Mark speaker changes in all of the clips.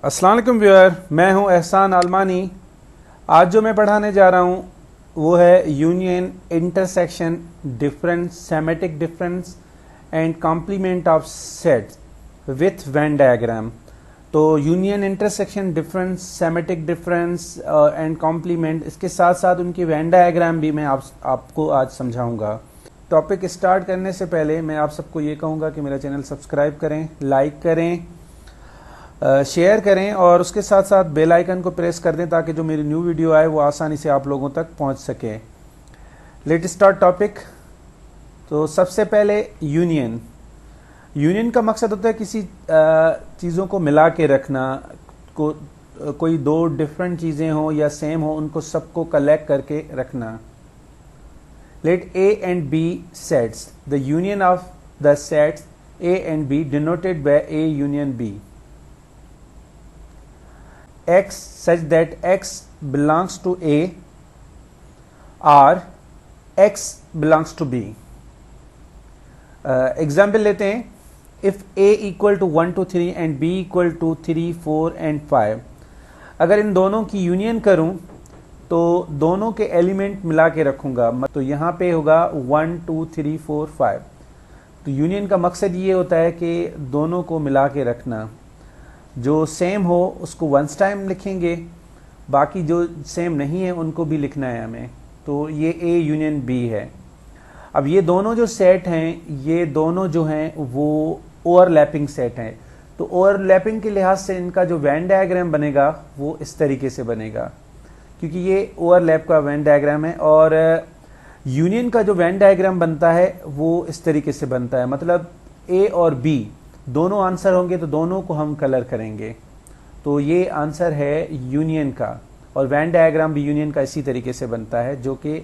Speaker 1: अस्सलाम वालेकुम व्यूअर, मैं हूं एहसान आलमानी। आज जो मैं पढ़ाने जा रहा हूं वो है union, intersection, difference, symmetric difference and complement of sets with Venn diagram. तो union, intersection, difference, symmetric difference and complement, इसके साथ साथ उनकी वेन डायग्राम भी मैं आपको आज समझाऊंगा। टॉपिक स्टार्ट करने से पहले मैं आप सबको ये कहूँगा कि मेरा चैनल सब्सक्राइब करें, लाइक करें, शेयर करें और उसके साथ साथ बेल आइकन को प्रेस कर दें ताकि जो मेरी न्यू वीडियो आए वो आसानी से आप लोगों तक पहुंच सके। Let start topic. तो सबसे पहले यूनियन। यूनियन का मकसद होता है किसी चीज़ों को मिला के रखना, कोई दो डिफरेंट चीज़ें हो या सेम हो उनको सबको कलेक्ट करके रखना। Let A and B sets, the union of the sets A and B denoted by A union B. X such that X belongs to A or X belongs to B. Example लेते हैं। If A equal to 1 to 3 and B equal to 3, 4 and 5, अगर इन दोनों की union करूं तो दोनों के element मिला के रखूंगा। तो यहाँ पे होगा 1, 2, 3, 4, 5। तो यूनियन का मकसद ये होता है कि दोनों को मिला के रखना। जो सेम हो उसको वंस टाइम लिखेंगे, बाकी जो सेम नहीं है उनको भी लिखना है हमें। तो ये ए यूनियन बी है। अब ये दोनों जो सेट हैं, ये दोनों जो हैं वो ओवरलैपिंग सेट हैं। तो ओवरलैपिंग के लिहाज से इनका जो वेन डायग्राम बनेगा वो इस तरीके से बनेगा, क्योंकि ये ओवरलैप का वेन डायग्राम है। और यूनियन का जो वेन डायग्राम बनता है वो इस तरीके से बनता है, मतलब ए और बी दोनों आंसर होंगे तो दोनों को हम कलर करेंगे। तो ये आंसर है यूनियन का, और वेन डायग्राम भी यूनियन का इसी तरीके से बनता है जो कि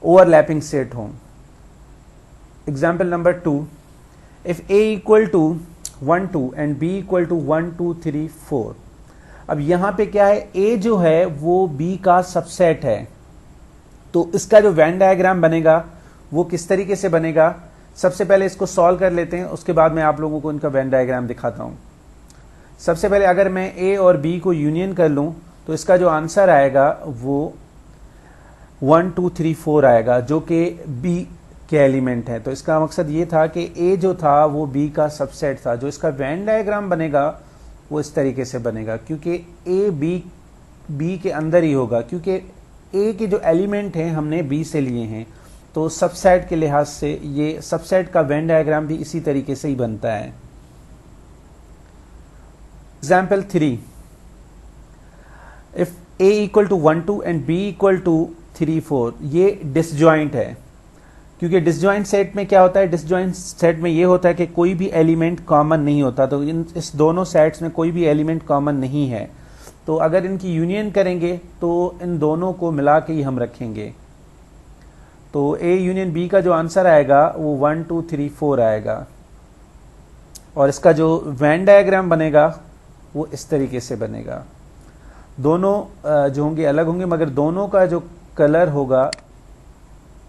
Speaker 1: ओवरलैपिंग सेट हो। Example number 2, if A equal to 1, 2 and B equal to 1, 2, 3, 4। अब यहां पे क्या है, ए जो है वो बी का सबसेट है। तो इसका जो वेन डायग्राम बनेगा वो किस तरीके से बनेगा, सबसे पहले इसको सॉल्व कर लेते हैं, उसके बाद मैं आप लोगों को इनका वेन डायग्राम दिखाता हूं। सबसे पहले अगर मैं ए और बी को यूनियन कर लूं तो इसका जो आंसर आएगा वो 1, 2, 3, 4 आएगा, जो कि बी के एलिमेंट है। तो इसका मकसद ये था कि ए जो था वो बी का सबसेट था। जो इसका वेन डायग्राम बनेगा वो इस तरीके से बनेगा, क्योंकि ए बी के अंदर ही होगा, क्योंकि ए के जो एलिमेंट हैं हमने बी से लिए हैं। तो सबसेट के लिहाज से ये सबसेट का वेन डायग्राम भी इसी तरीके से ही बनता है। Example 3, if A equal to 1, 2 and B equal to 3, 4, ये डिसजॉइंट है। क्योंकि डिसजॉइंट सेट में क्या होता है, डिसजॉइंट सेट में ये होता है कि कोई भी एलिमेंट कॉमन नहीं होता। तो इस दोनों सेट्स में कोई भी एलिमेंट कॉमन नहीं है। तो अगर इनकी यूनियन करेंगे तो इन दोनों को मिला के ही हम रखेंगे। तो ए यूनियन बी का जो आंसर आएगा वो 1, 2, 3, 4 आएगा। और इसका जो वेन डायग्राम बनेगा वो इस तरीके से बनेगा। दोनों जो होंगे अलग होंगे, मगर दोनों का जो कलर होगा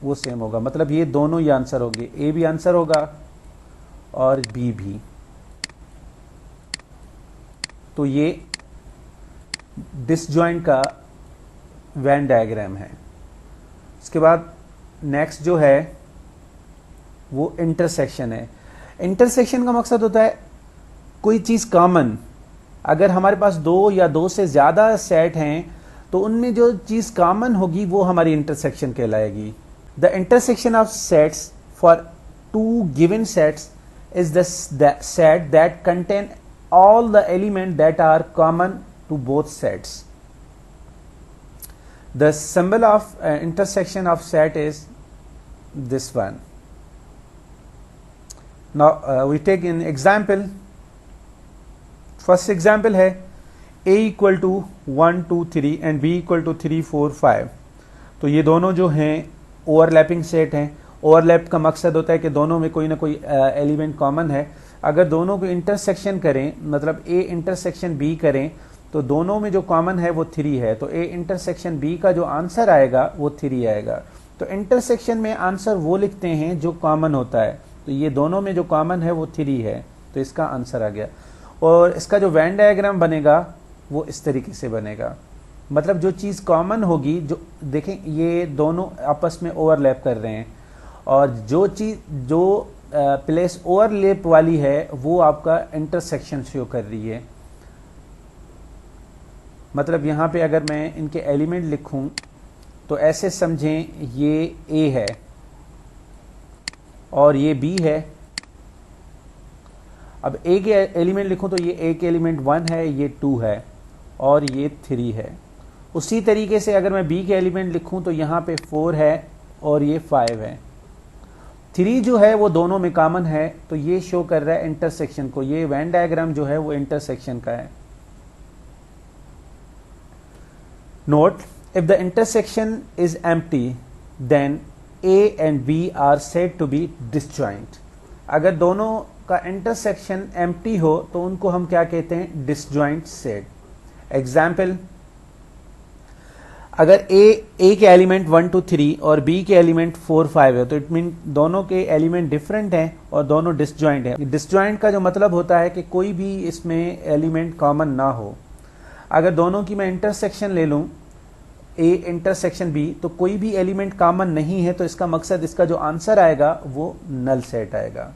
Speaker 1: वो सेम होगा। मतलब ये दोनों ही आंसर होंगे, ए भी आंसर होगा और बी भी। तो ये डिसजॉइंट का वेन डायग्राम है। इसके बाद नेक्स्ट जो है वो इंटरसेक्शन है। इंटरसेक्शन का मकसद होता है कोई चीज कॉमन। अगर हमारे पास दो या दो से ज्यादा सेट हैं तो उनमें जो चीज कॉमन होगी वो हमारी इंटरसेक्शन कहलाएगी। The intersection of sets for two given sets is the set that contain all the element that are common to both sets. The symbol of intersection of set is this one. Now we take an example. First example है a equal to 1, 2, 3 and b equal to 3, 4, 5. तो ये दोनों जो हैं overlapping set हैं। Overlap का मकसद होता है कि दोनों में कोई ना कोई एलिमेंट कॉमन है। अगर दोनों को इंटरसेक्शन करें, मतलब a इंटरसेक्शन b करें, तो दोनों में जो कॉमन है वो 3 है। तो ए इंटरसेक्शन बी का जो आंसर आएगा वो 3 आएगा। तो इंटरसेक्शन में आंसर वो लिखते हैं जो कॉमन होता है। तो ये दोनों में जो कॉमन है वो 3 है, तो इसका आंसर आ गया। और इसका जो वेन डायग्राम बनेगा वो इस तरीके से बनेगा। मतलब जो चीज़ कॉमन होगी, जो देखें ये दोनों आपस में ओवरलैप कर रहे हैं, और जो चीज़ जो प्लेस ओवरलैप वाली है वो आपका इंटरसेक्शन शो कर रही है। मतलब यहाँ पे अगर मैं इनके एलिमेंट लिखूं तो ऐसे समझें ये ए है और ये बी है। अब ए के एलिमेंट लिखूं तो ये ए के एलिमेंट 1 है, ये 2 है और ये 3 है। उसी तरीके से अगर मैं बी के एलिमेंट लिखूं तो यहाँ पे 4 है और ये 5 है। 3 जो है वो दोनों में कॉमन है, तो ये शो कर रहा है इंटरसेक्शन को। ये वेन डायग्राम जो है वो इंटरसेक्शन का है। Note, if the intersection is empty then A and B are said to be disjoint। अगर दोनों का इंटरसेक्शन एम्प्टी हो तो उनको हम क्या कहते हैं? Disjoint set. एग्जाम्पल, अगर A के एलिमेंट 1 2 3 और B के एलिमेंट 4 5 है तो इट मीन दोनों के एलिमेंट डिफरेंट हैं और दोनों डिसजॉइंट हैं। डिसजॉइंट का जो मतलब होता है कि कोई भी इसमें एलिमेंट कॉमन ना हो। अगर दोनों की मैं इंटरसेक्शन ले लूं A इंटरसेक्शन B, तो कोई भी एलिमेंट कॉमन नहीं है, तो इसका मकसद, इसका जो आंसर आएगा वो नल सेट आएगा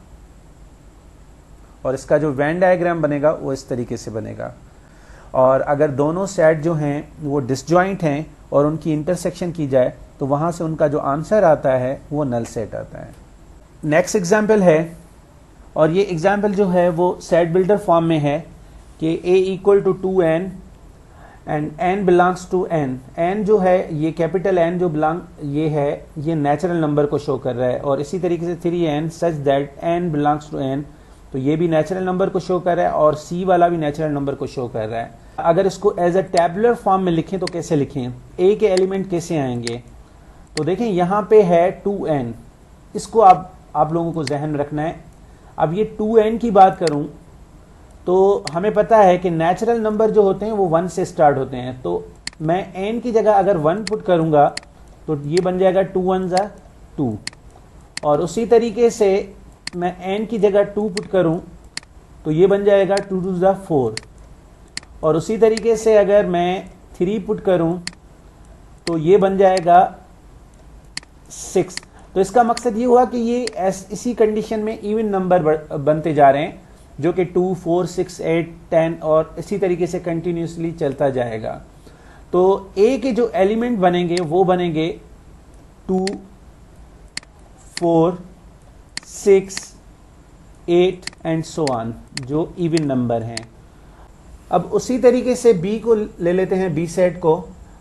Speaker 1: और इसका जो वेन डायग्राम बनेगा वो इस तरीके से बनेगा। और अगर दोनों सेट जो हैं वो डिसजॉइंट हैं और उनकी इंटरसेक्शन की जाए तो वहां से उनका जो आंसर आता है वो नल सेट आता है। नेक्स्ट एग्जाम्पल है, और ये एग्जाम्पल जो है वो सेट बिल्डर फॉर्म में है कि A equal to 2n and n belongs to n। n जो है ये कैपिटल N जो ये है ये नेचुरल नंबर को शो कर रहा है, और इसी तरीके से 3n such that n belongs to n, तो ये भी नेचुरल नंबर को शो कर रहा है और C वाला भी नेचुरल नंबर को शो कर रहा है। अगर इसको एज अ टैबुलर फॉर्म में लिखें तो कैसे लिखें? A के एलिमेंट कैसे आएंगे? तो देखें यहाँ पे है 2n, इसको आप लोगों को जहन में रखना है। अब ये 2n की बात करूं तो हमें पता है कि नेचुरल नंबर जो होते हैं वो 1 से स्टार्ट होते हैं, तो मैं n की जगह अगर 1 पुट करूंगा तो ये बन जाएगा 2 1 2, और उसी तरीके से मैं n की जगह 2 पुट करूं तो ये बन जाएगा 2 2 4, और उसी तरीके से अगर मैं 3 पुट करूं तो ये बन जाएगा 6। तो इसका मकसद ये हुआ कि ये इसी कंडीशन में इवन नंबर बनते जा रहे हैं, जो कि 2 4 6 8 10 और इसी तरीके से कंटिन्यूसली चलता जाएगा। तो A के जो एलिमेंट बनेंगे वो बनेंगे 2 4 6 8 एंड सो ऑन, जो इवन नंबर हैं। अब उसी तरीके से B को ले लेते हैं, B सेट को।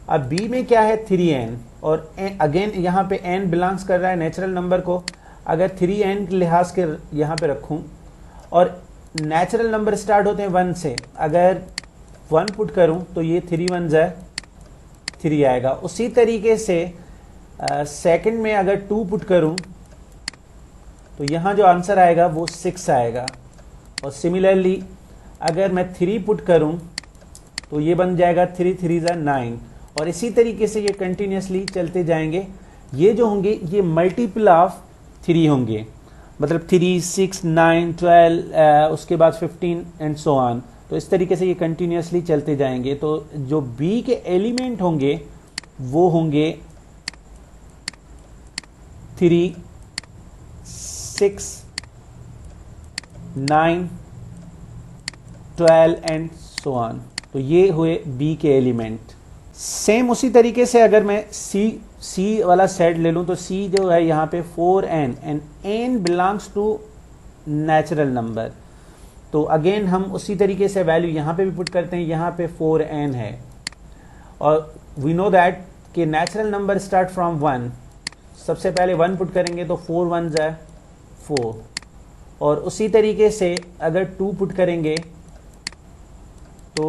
Speaker 1: अब B में क्या है? 3n, और अगेन यहाँ पे n बिलोंग्स कर रहा है नेचुरल नंबर को। अगर 3n के लिहाज के यहाँ पे रखूं, और नेचुरल नंबर स्टार्ट होते हैं 1 से, अगर 1 पुट करूं तो ये 3 1 3 आएगा। उसी तरीके से सेकंड में अगर 2 पुट करूं तो यहाँ जो आंसर आएगा वो 6 आएगा। और सिमिलरली अगर मैं 3 पुट करूं तो ये बन जाएगा 3 3 9, और इसी तरीके से ये कंटिन्यूसली चलते जाएंगे। ये जो होंगे ये मल्टीपल ऑफ 3 होंगे, मतलब 3 6 9 12 उसके बाद 15 एंड सो ऑन। तो इस तरीके से ये कंटिन्यूसली चलते जाएंगे। तो जो B के एलिमेंट होंगे वो होंगे 3 6 9 12 एंड सो ऑन। तो ये हुए B के एलिमेंट। सेम उसी तरीके से अगर मैं C वाला सेट ले लूं तो C जो है यहाँ पे 4n and n belongs to natural number. तो अगेन हम उसी तरीके से वैल्यू यहाँ पे भी पुट करते हैं। यहाँ पे 4n है और वी नो दैट कि नेचुरल नंबर स्टार्ट फ्रॉम 1। सबसे पहले 1 पुट करेंगे तो 4 1 4, और उसी तरीके से अगर 2 पुट करेंगे तो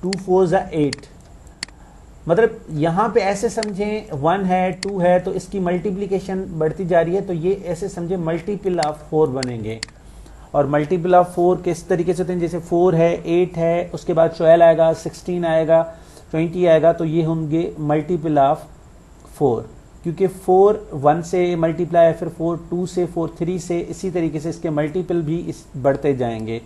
Speaker 1: 2 4 8। मतलब यहाँ पे ऐसे समझें 1 है 2 है तो इसकी मल्टीप्लिकेशन बढ़ती जा रही है, तो ये ऐसे समझें मल्टीपल ऑफ 4 बनेंगे। और मल्टीपल ऑफ 4 किस तरीके से होते हैं? जैसे 4 है 8 है, उसके बाद 12 आएगा, 16 आएगा, 20 आएगा, तो ये होंगे मल्टीपल ऑफ 4, क्योंकि 4 1 से मल्टीप्लाई है, फिर 4 2 से, 4 3 से, इसी तरीके से इसके मल्टीपल भी बढ़ते जाएंगे।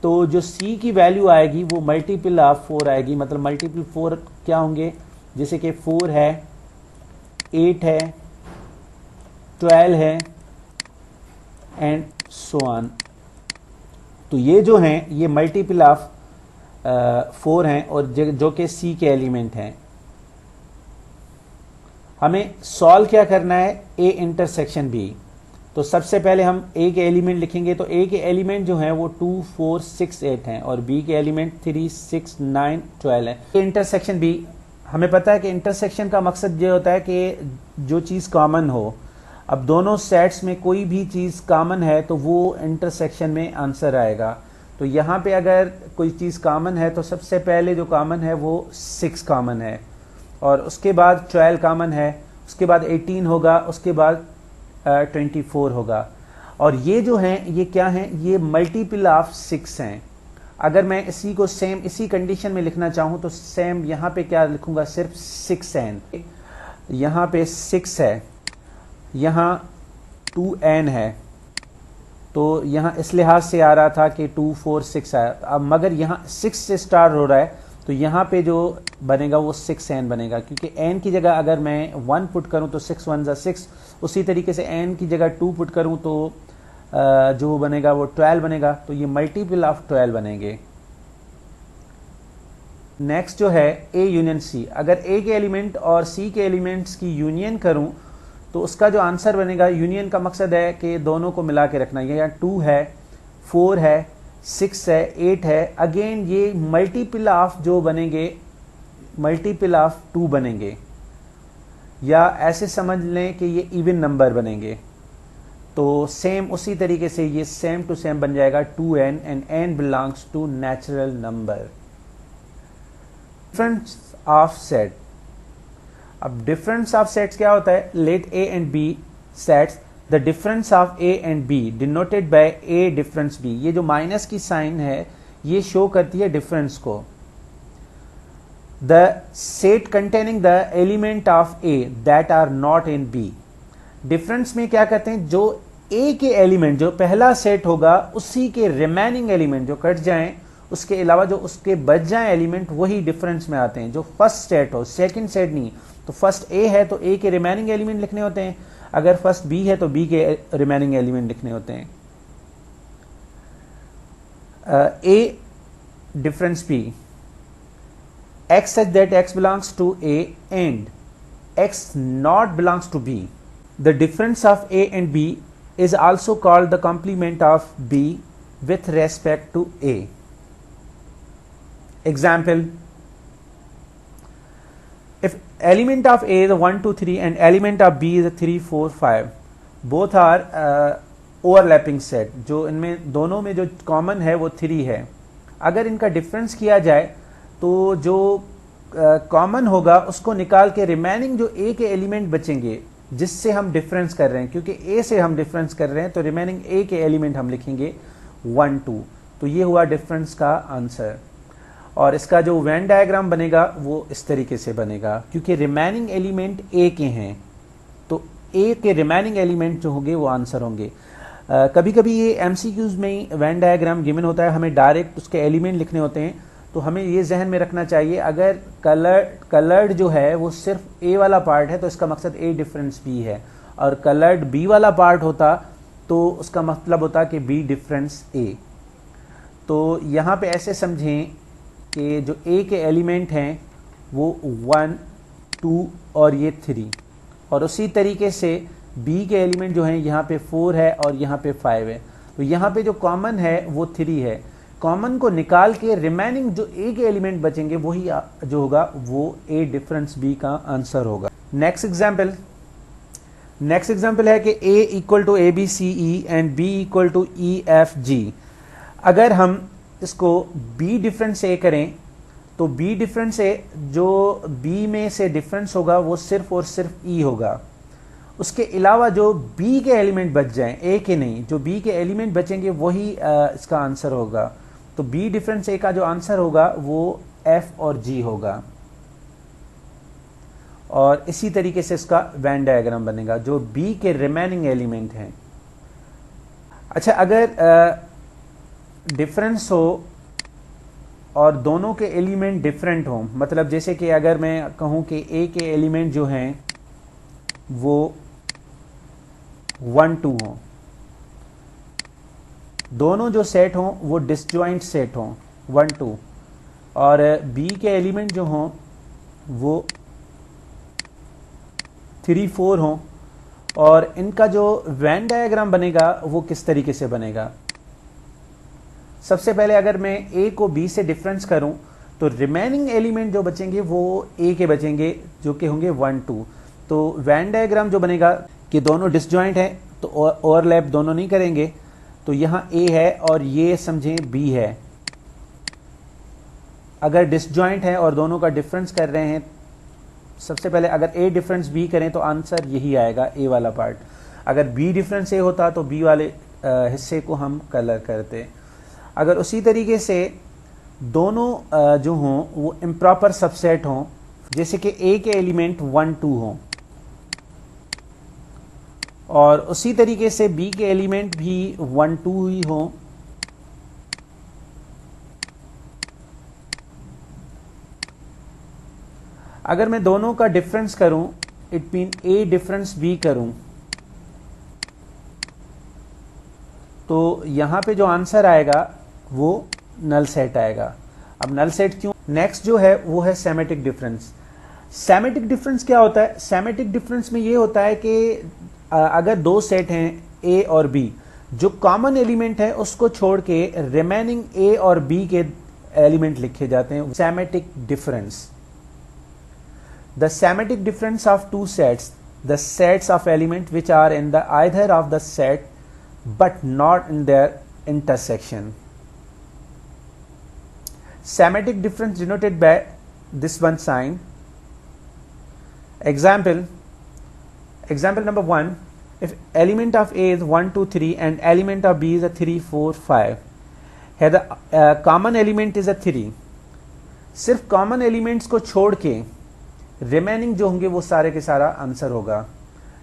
Speaker 1: तो जो C की वैल्यू आएगी वो मल्टीपल ऑफ 4 आएगी, मतलब मल्टीपल 4 क्या होंगे, जैसे कि 4 है, 8 है, 12 है एंड सो ऑन। तो ये जो हैं ये मल्टीपल ऑफ 4 हैं और जो कि C के एलिमेंट हैं। हमें सॉल्व क्या करना है, A इंटरसेक्शन B। तो सबसे पहले हम A के एलिमेंट लिखेंगे, तो A के एलिमेंट जो हैं वो 2, 4, 6, 8 हैं और B के एलिमेंट 3, 6, 9, 12 है। इंटरसेक्शन B, हमें पता है कि इंटरसेक्शन का मकसद ये होता है कि जो चीज़ कॉमन हो। अब दोनों सेट्स में कोई भी चीज़ कॉमन है तो वो इंटरसेक्शन में आंसर आएगा। तो यहाँ पे अगर कोई चीज़ कॉमन है तो सबसे पहले जो कॉमन है वो 6 कॉमन है और उसके बाद 12 कॉमन है, उसके बाद 18 होगा, उसके बाद 24 होगा। और ये जो हैं ये क्या हैं, ये मल्टीपल ऑफ 6 हैं। अगर मैं इसी को सेम इसी कंडीशन में लिखना चाहूँ तो सेम यहाँ पे क्या लिखूँगा, सिर्फ 6n। यहाँ पे 6 है, यहाँ 2n है, तो यहाँ इस लिहाज से आ रहा था कि 2, 4, 6 आया। अब मगर यहाँ 6 से स्टार्ट हो रहा है तो यहाँ पे जो बनेगा वो 6n बनेगा, क्योंकि n की जगह अगर मैं 1 पुट करूँ तो 6 1 जा 6, उसी तरीके से n की जगह 2 पुट करूँ तो जो बनेगा वो 12 बनेगा। तो ये मल्टीपल ऑफ 12 बनेंगे। नेक्स्ट जो है A यूनियन C, अगर A के एलिमेंट और C के एलिमेंट्स की यूनियन करूं तो उसका जो आंसर बनेगा, यूनियन का मकसद है कि दोनों को मिला के रखना। ये यहाँ 2 है, 4 है, 6 है, 8 है। अगेन ये मल्टीपल ऑफ जो बनेंगे, मल्टीपल ऑफ 2 बनेंगे, या ऐसे समझ लें कि ये इवन नंबर बनेंगे। तो सेम उसी तरीके से ये सेम टू सेम बन जाएगा 2n and n belongs to natural number. Difference of set, अब डिफरेंस ऑफ सेट्स क्या होता है, let A and B sets the difference of A and B denoted by A difference B। ये जो minus की sign है ये show करती है डिफरेंस को। The set containing the element of A that are not in B। Difference में क्या कहते हैं, जो A के एलिमेंट जो पहला सेट होगा उसी के रिमेनिंग एलिमेंट जो कट जाएं, उसके अलावा जो उसके बच जाएं एलिमेंट, वही डिफरेंस में आते हैं। जो फर्स्ट सेट हो, सेकंड सेट नहीं। तो फर्स्ट A है तो A के रिमेनिंग एलिमेंट लिखने होते हैं, अगर फर्स्ट B है तो B के रिमेनिंग एलिमेंट लिखने होते हैं। A difference B, x such that x belongs to A and x not belongs to B. The difference of A and B is also called the complement of B with respect to A. Example, if element of A is 1, 2, 3 and element of B is 3, 4, 5, both are overlapping set, जो इनमें दोनों में जो common है वो 3 है। अगर इनका डिफरेंस किया जाए तो जो कॉमन होगा उसको निकाल के रिमेनिंग जो A के एलिमेंट बचेंगे जिससे हम डिफरेंस कर रहे हैं, क्योंकि A से हम डिफरेंस कर रहे हैं तो रिमेनिंग A के एलिमेंट हम लिखेंगे 1, 2। तो ये हुआ डिफरेंस का आंसर। और इसका जो वेन डायग्राम बनेगा वो इस तरीके से बनेगा, क्योंकि रिमेनिंग एलिमेंट A के हैं तो A के रिमेनिंग एलिमेंट जो होंगे वो आंसर होंगे। कभी कभी ये MCQs में ही वेन डायग्राम गिवन होता है, हमें डायरेक्ट उसके एलिमेंट लिखने होते हैं। तो हमें ये जहन में रखना चाहिए, अगर कलर्ड जो है वो सिर्फ A वाला पार्ट है तो इसका मकसद A डिफरेंस B है, और कलर्ड B वाला पार्ट होता तो उसका मतलब होता कि B डिफरेंस A। तो यहाँ पे ऐसे समझें कि जो A के एलिमेंट हैं वो 1, 2 और ये 3, और उसी तरीके से B के एलिमेंट जो हैं यहाँ पे 4 है और यहाँ पे 5 है। तो यहाँ पे जो कॉमन है वो 3 है। कॉमन को निकाल के रिमेनिंग जो A के एलिमेंट बचेंगे वही जो होगा वो A डिफरेंस B का आंसर होगा। नेक्स्ट एग्जाम्पल है कि A equal to ABCE and B equal to EFG। अगर हम इसको B डिफरेंस A करें तो B डिफरेंस A जो B में से डिफरेंस होगा वो सिर्फ और सिर्फ E होगा। उसके अलावा जो B के एलिमेंट बच जाएं, A के नहीं, जो B के एलिमेंट बचेंगे वही इसका आंसर होगा। तो B डिफरेंस A का जो आंसर होगा वो F और G होगा। और इसी तरीके से इसका वेन डायग्राम बनेगा जो B के रिमेनिंग एलिमेंट हैं। अच्छा, अगर डिफरेंस हो और दोनों के एलिमेंट डिफरेंट हो, मतलब जैसे कि अगर मैं कहूं कि ए के एलिमेंट जो हैं वो 1 2 हो, दोनों जो सेट हों वो डिसजॉइंट सेट हों 1 2, और बी के एलिमेंट जो हों वो 3 4 हों, और इनका जो वेन डायग्राम बनेगा वो किस तरीके से बनेगा। सबसे पहले अगर मैं ए को बी से डिफरेंस करूं तो रिमेनिंग एलिमेंट जो बचेंगे वो ए के बचेंगे, जो कि होंगे 1 2। तो वेन डायग्राम जो बनेगा कि दोनों डिसजॉइंट हैं तो ओवरलैप दोनों नहीं करेंगे, तो यहां ए है और ये समझें बी है। अगर डिसजॉइंट है और दोनों का डिफरेंस कर रहे हैं, सबसे पहले अगर ए डिफरेंस बी करें तो आंसर यही आएगा, ए वाला पार्ट। अगर बी डिफरेंस ए होता तो बी वाले हिस्से को हम कलर करते। अगर उसी तरीके से दोनों जो हों वो इम्प्रॉपर सबसेट हों, जैसे कि ए के एलिमेंट 1 2 हों और उसी तरीके से बी के एलिमेंट भी 1 2 ही हों, अगर मैं दोनों का डिफरेंस करूं, it mean A difference B करूं, तो यहां पे जो आंसर आएगा वो नल सेट आएगा। अब नल सेट क्यों? नेक्स्ट जो है वो है सेमेटिक डिफरेंस। सेमेटिक डिफरेंस क्या होता है? सेमेटिक डिफरेंस में ये होता है कि अगर दो सेट हैं ए और बी, जो कॉमन एलिमेंट है उसको छोड़ के रिमेनिंग ए और बी के एलिमेंट लिखे जाते हैं symmetric difference. The semetic difference of two sets, the sets of element which are in the either of the set but not in their intersection. Semetic difference denoted by this one sign. Example number 1, if element of A is 1 2 3 and element of B is a 3 4 5, here the common element is a 3. सिर्फ common elements को छोड़ के remaining जो होंगे वो सारे के सारा आंसर होगा।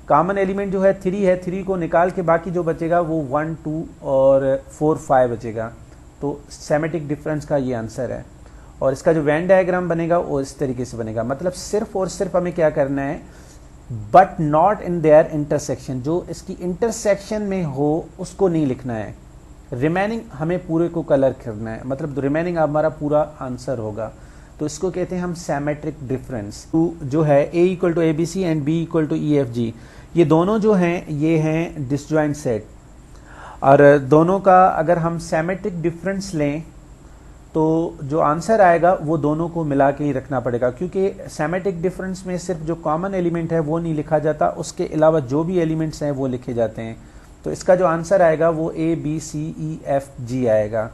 Speaker 1: कॉमन एलिमेंट जो है 3 है, 3 को निकाल के बाकी जो बचेगा वो 1 2 और 4 5 बचेगा। तो सेमेटिक डिफरेंस का ये आंसर है। और इसका जो वेन डायग्राम बनेगा वो इस तरीके से बनेगा, मतलब सिर्फ और सिर्फ हमें क्या करना है, but not in their intersection, जो इसकी इंटरसेक्शन में हो उसको नहीं लिखना है, रिमेनिंग हमें पूरे को कलर करना है, मतलब रिमेनिंग हमारा पूरा आंसर होगा। तो इसको कहते हैं हम सेमेट्रिक डिफरेंस। जो है A equal to A B C and B equal to E F G, ये दोनों जो हैं ये हैं डिसजॉइंट सेट, और दोनों का अगर हम सेमेट्रिक डिफरेंस लें तो जो आंसर आएगा वो दोनों को मिला के ही रखना पड़ेगा, क्योंकि सेमेट्रिक डिफरेंस में सिर्फ जो कॉमन एलिमेंट है वो नहीं लिखा जाता, उसके अलावा जो भी एलिमेंट्स हैं वो लिखे जाते हैं। तो इसका जो आंसर आएगा वो ए बी सी ई एफ जी आएगा।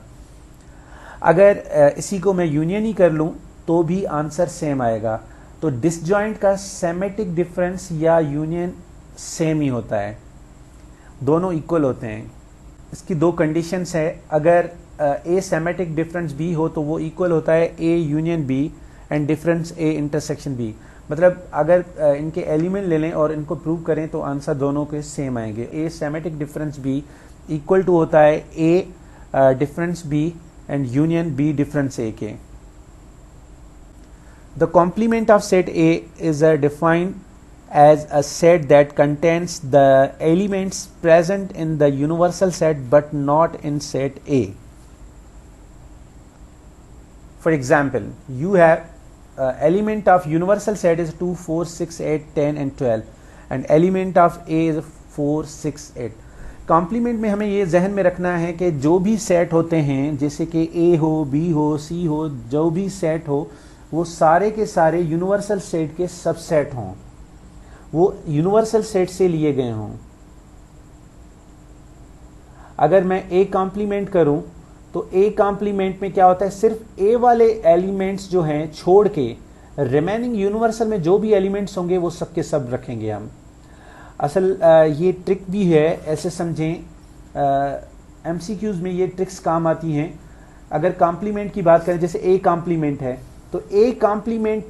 Speaker 1: अगर इसी को मैं यूनियन ही कर लूं तो भी आंसर सेम आएगा। तो डिसजॉइंट का सेमेटिक डिफरेंस या यूनियन सेम ही होता है, दोनों इक्वल होते हैं। इसकी दो कंडीशंस है, अगर ए सेमेटिक डिफरेंस बी हो तो वो इक्वल होता है A union B and difference A intersection B. मतलब अगर इनके एलिमेंट ले लें और इनको प्रूव करें तो आंसर दोनों के सेम आएंगे। A symmetric difference B equal to होता है A difference B and union B difference A के। The complement of set A is defined as a set that contains the elements present in the universal set but not in set A. For example, you have element of universal set is 2 4 6 8 10 and 12 and element of A is 4 6 8. Complement में हमें ये जहन में रखना है कि जो भी सेट होते हैं, जैसे कि A हो, B हो, C हो, जो भी सेट हो वो सारे के सारे यूनिवर्सल सेट के सबसेट हों, वो यूनिवर्सल सेट से लिए गए हों। अगर मैं ए कॉम्प्लीमेंट करूं तो ए कॉम्प्लीमेंट में क्या होता है, सिर्फ ए वाले एलिमेंट्स जो हैं छोड़ के रिमेनिंग यूनिवर्सल में जो भी एलिमेंट्स होंगे वो सब के सब रखेंगे हम। असल ये ट्रिक भी है, ऐसे समझें, एमसीक्यूज में ये ट्रिक्स काम आती हैं। अगर कॉम्प्लीमेंट की बात करें, जैसे ए कॉम्प्लीमेंट है तो ए कॉम्प्लीमेंट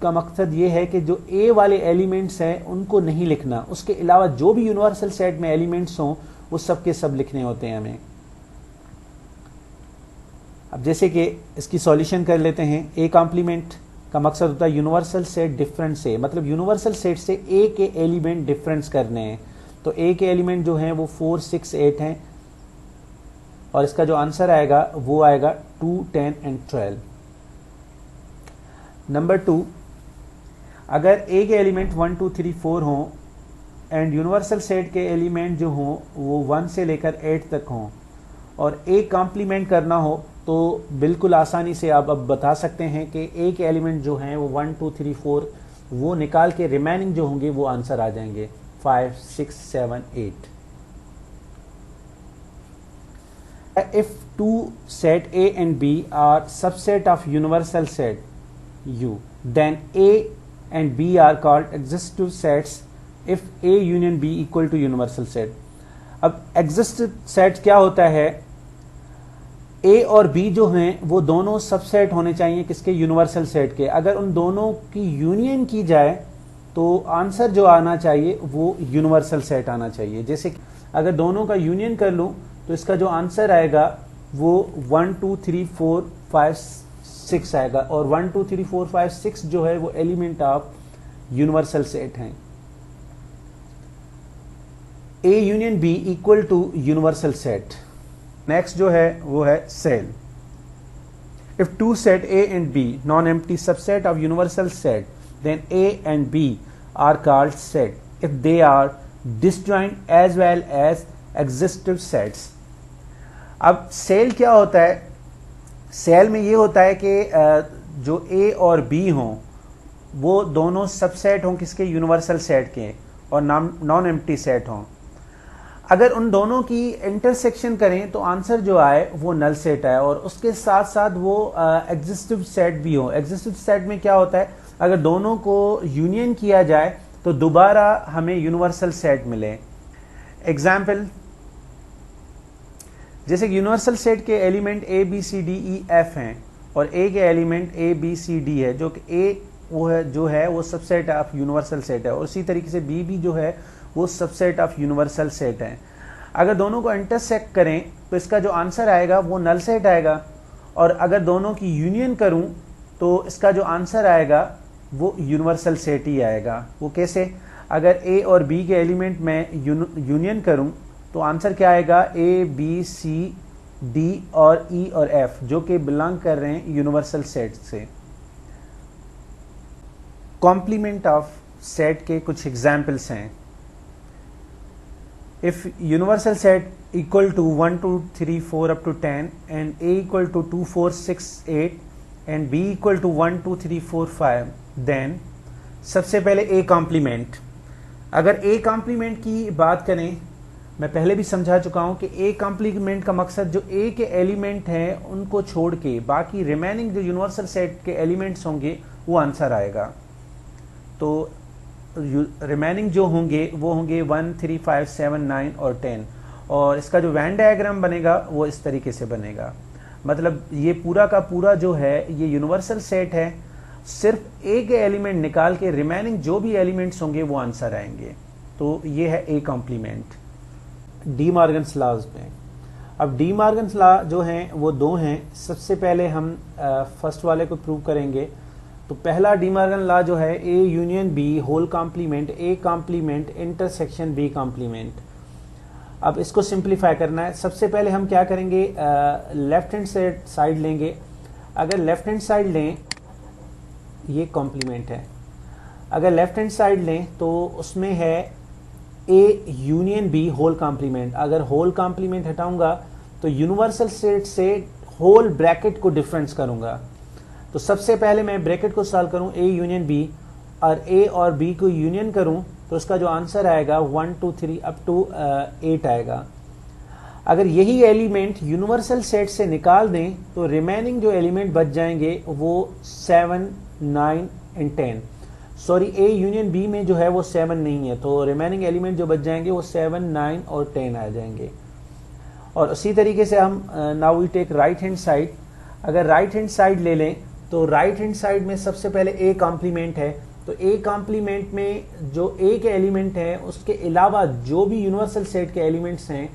Speaker 1: का मकसद ये है कि जो ए वाले एलिमेंट्स हैं उनको नहीं लिखना, उसके अलावा जो भी यूनिवर्सल सेट में एलिमेंट्स हों वो सब के सब लिखने होते हैं हमें। अब जैसे कि इसकी सॉल्यूशन कर लेते हैं। ए कॉम्प्लीमेंट का मकसद होता है यूनिवर्सल सेट डिफरेंस से, मतलब यूनिवर्सल सेट से ए के एलिमेंट डिफरेंस करने हैं। तो ए के एलिमेंट जो हैं वो 4, 6, 8 हैं और इसका जो आंसर आएगा वो आएगा 2, 10 एंड 12। नंबर 2, अगर ए के एलिमेंट 1, 2, 3, 4 हों एंड यूनिवर्सल सेट के एलिमेंट जो हों वो 1 से लेकर 8 तक हों और ए कॉम्प्लीमेंट करना हो, तो बिल्कुल आसानी से आप अब बता सकते हैं कि ए के एलिमेंट जो हैं वो 1, 2, 3, 4 वो निकाल के रिमेनिंग जो होंगे वो आंसर आ जाएंगे 5, 6, 7, 8। If two set A and B are subset of universal set U, then A and B are called existing sets if A union B equal to universal set। अब existing set क्या होता है? A और B जो हैं वो दोनों subset होने चाहिए किसके? यूनिवर्सल सेट के। अगर उन दोनों की यूनियन की जाए तो आंसर जो आना चाहिए वो यूनिवर्सल सेट आना चाहिए। जैसे अगर दोनों का यूनियन कर लूं तो इसका जो आंसर आएगा वो 1, 2, 3, 4, 5, 6 आएगा और 1, 2, 3, 4, 5, 6 जो है वो एलिमेंट ऑफ यूनिवर्सल सेट हैं। A union B equal to universal set. Next जो है वो है cell. If two set A and B non empty subset of universal set then A and B are called set if they are disjoint as well as exhaustive sets. अब cell क्या होता है? Cell में ये होता है कि जो ए और बी हों वो दोनों सबसेट हों किसके? यूनिवर्सल सेट के और नॉन एम्प्टी सेट हों। अगर उन दोनों की इंटरसेक्शन करें तो आंसर जो आए वो नल सेट आए और उसके साथ साथ वो एग्जिस्टिव सेट भी हो। एग्जिस्टिव सेट में क्या होता है? अगर दोनों को यूनियन किया जाए तो दोबारा हमें यूनिवर्सल सेट मिले। एग्जाम्पल, जैसे यूनिवर्सल सेट के element A B C D E F हैं और ए के element A B C D है, जो कि ए वो है जो है वो सबसेट ऑफ यूनिवर्सल सेट है और उसी तरीके से बी भी जो है वो सबसेट ऑफ यूनिवर्सल सेट है। अगर दोनों को इंटरसेक्ट करें तो इसका जो आंसर आएगा वो नल सेट आएगा और अगर दोनों की यूनियन करूं तो इसका जो आंसर आएगा वो यूनिवर्सल सेट ही आएगा। वो कैसे? अगर ए और बी के एलिमेंट में यूनियन करूं तो आंसर क्या आएगा? ए बी सी डी और ई और एफ जो कि बिलोंग कर रहे हैं यूनिवर्सल सेट से। कॉम्प्लीमेंट ऑफ सेट के कुछ एग्जाम्पल्स हैं। If universal set equal to 1, 2, 3, 4 up to 10 and A equal to 2, 4, 6, 8 and B equal to 1, 2, 3, 4, 5 then सबसे पहले A कॉम्प्लीमेंट। अगर A कॉम्प्लीमेंट की बात करें, मैं पहले भी समझा चुका हूं कि A कॉम्प्लीमेंट का मकसद जो A के एलिमेंट हैं उनको छोड़ के बाकी रिमेनिंग जो यूनिवर्सल सेट के एलिमेंट्स होंगे वो आंसर आएगा। तो रिमेनिंग जो होंगे वो होंगे 1, 3, 5, 7, 9 और 10 और इसका जो वैन डायग्राम बनेगा वो इस तरीके से बनेगा। मतलब ये पूरा का पूरा जो है ये यूनिवर्सल सेट है, सिर्फ ए के एलिमेंट निकाल के रिमेनिंग जो भी एलिमेंट्स होंगे वो आंसर आएंगे। तो ये है A complement. De Morgan's laws में, अब डी मॉर्गन्स लॉ जो हैं वो दो हैं। सबसे पहले हम फर्स्ट वाले को प्रूव करेंगे। तो पहला डी मॉर्गन लॉ जो है A union B whole complement A complement intersection B complement. अब इसको सिंप्लीफाई करना है। सबसे पहले हम क्या करेंगे? लेफ्ट हैंड साइड लेंगे। अगर लेफ्ट हैंड साइड लें, ये कॉम्प्लीमेंट है। अगर लेफ्ट हैंड साइड लें तो उसमें है A union B whole complement. अगर होल कॉम्प्लीमेंट हटाऊंगा तो यूनिवर्सल सेट से होल ब्रैकेट को डिफरेंस करूंगा। तो सबसे पहले मैं ब्रैकेट को सॉल्व करूं ए यूनियन बी और ए और बी को यूनियन करूं तो उसका जो आंसर आएगा 1, 2, 3 up to 8 आएगा। अगर यही एलिमेंट यूनिवर्सल सेट से निकाल दें तो रिमेनिंग जो एलिमेंट बच जाएंगे वो 7, 9 एंड 10। सॉरी, ए यूनियन बी में जो है वो 7 नहीं है, तो रिमेनिंग एलिमेंट जो बच जाएंगे वो 7, 9 और 10 आ जाएंगे। और उसी तरीके से हम now we take right hand side. अगर राइट हैंड साइड ले लें तो राइट हैंड साइड में सबसे पहले ए कॉम्प्लीमेंट है। तो ए कॉम्प्लीमेंट में जो ए के एलिमेंट हैं उसके अलावा जो भी यूनिवर्सल सेट के एलिमेंट्स हैं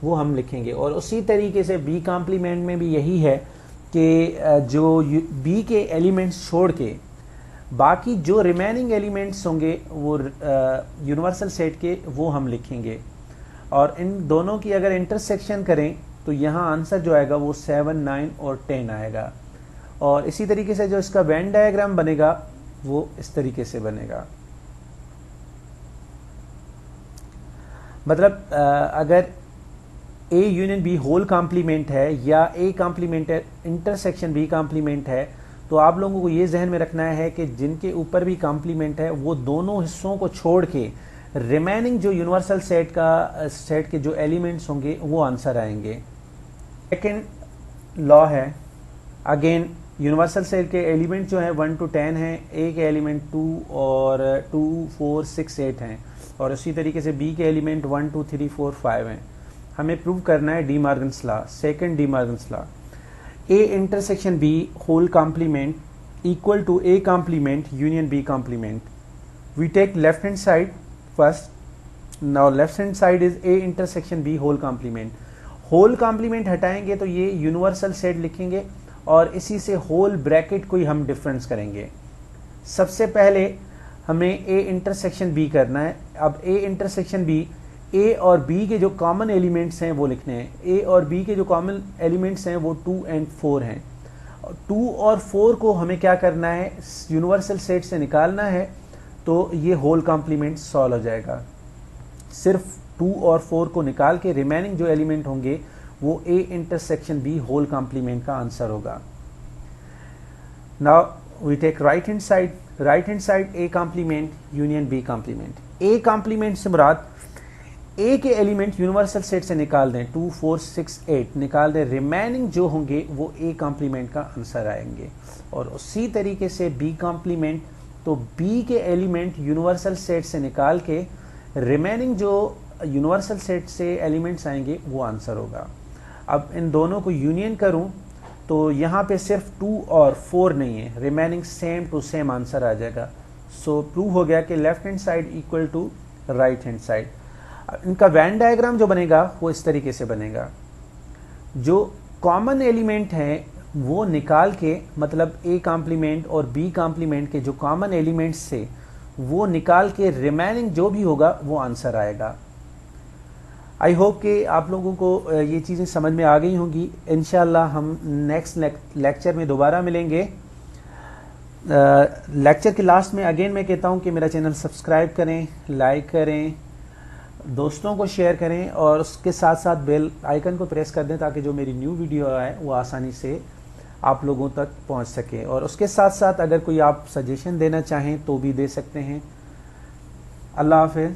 Speaker 1: वो हम लिखेंगे और उसी तरीके से बी कॉम्प्लीमेंट में भी यही है कि जो बी के एलिमेंट्स छोड़ के बाकी जो रिमेनिंग एलिमेंट्स होंगे वो यूनिवर्सल सेट के वो हम लिखेंगे, और इन दोनों की अगर इंटरसेक्शन करें तो यहाँ आंसर जो आएगा वो 7, 9 और 10 आएगा। और इसी तरीके से जो इसका वेन डायग्राम बनेगा वो इस तरीके से बनेगा। मतलब अगर A union B whole complement है या ए कॉम्प्लीमेंट है इंटरसेक्शन बी कॉम्प्लीमेंट है, तो आप लोगों को ये जहन में रखना है कि जिनके ऊपर भी कॉम्प्लीमेंट है वो दोनों हिस्सों को छोड़ के रिमेनिंग जो यूनिवर्सल सेट के जो एलिमेंट्स होंगे वो आंसर आएंगे। सेकेंड लॉ है, अगेन यूनिवर्सल सेट के एलिमेंट जो है 1 to 10 हैं, ए के एलिमेंट 2 और 2, 4, 6, 8 हैं, और उसी तरीके से बी के एलिमेंट 1, 2, 3, 4, 5 हैं। हमें प्रूव करना है De Morgan's law, second De Morgan's law. A intersection B whole complement equal to A complement union B complement. We take left hand side first. Now left hand side is A intersection B whole complement. Whole complement हटाएंगे तो ये universal set लिखेंगे और इसी से whole bracket को ही हम difference करेंगे। सबसे पहले हमें ए इंटरसेक्शन बी करना है। अब ए इंटरसेक्शन बी, ए और बी के जो कॉमन एलिमेंट्स हैं वो लिखने हैं। ए और बी के जो कॉमन एलिमेंट्स हैं वो 2 और 4 हैं। 2 और 4 को हमें क्या करना है, यूनिवर्सल सेट से निकालना है, तो ये होल कॉम्प्लीमेंट सॉल्व हो जाएगा। सिर्फ 2 और 4 को निकाल के रिमेनिंग जो एलिमेंट होंगे वो A intersection B whole complement का आंसर होगा। Now we take right hand side. Right hand side A complement union B complement. A complement से मुराद ए के एलिमेंट यूनिवर्सल सेट से निकाल दें, 2, 4, 6, 8 निकाल दें, रिमेनिंग जो होंगे वो ए कॉम्प्लीमेंट का आंसर आएंगे। और उसी तरीके से बी कॉम्प्लीमेंट, तो बी के एलिमेंट यूनिवर्सल सेट से निकाल के रिमेनिंग जो यूनिवर्सल सेट से एलिमेंट्स आएंगे वो आंसर होगा। अब इन दोनों को यूनियन करूं तो यहाँ पे सिर्फ 2 और 4 नहीं है, remaining same to same answer आ जाएगा। सो प्रूव हो गया कि left hand side equal to right hand side. इनका वेन डायग्राम जो बनेगा वो इस तरीके से बनेगा। जो कॉमन एलिमेंट हैं वो निकाल के, मतलब ए कॉम्प्लीमेंट और बी कॉम्प्लीमेंट के जो कॉमन एलिमेंट्स से वो निकाल के रिमेनिंग जो भी होगा वो आंसर आएगा। आई होप कि आप लोगों को ये चीज़ें समझ में आ गई होंगी। इंशाल्लाह हम नेक्स्ट लेक्चर में दोबारा मिलेंगे। लेक्चर के लास्ट में अगेन मैं कहता हूँ कि मेरा चैनल सब्सक्राइब करें, लाइक करें, दोस्तों को शेयर करें और उसके साथ साथ बेल आइकन को प्रेस कर दें ताकि जो मेरी न्यू वीडियो आए वो आसानी से आप लोगों तक पहुंच सके। और उसके साथ साथ अगर कोई आप सजेशन देना चाहें तो भी दे सकते हैं। अल्लाह हाफ़िज़।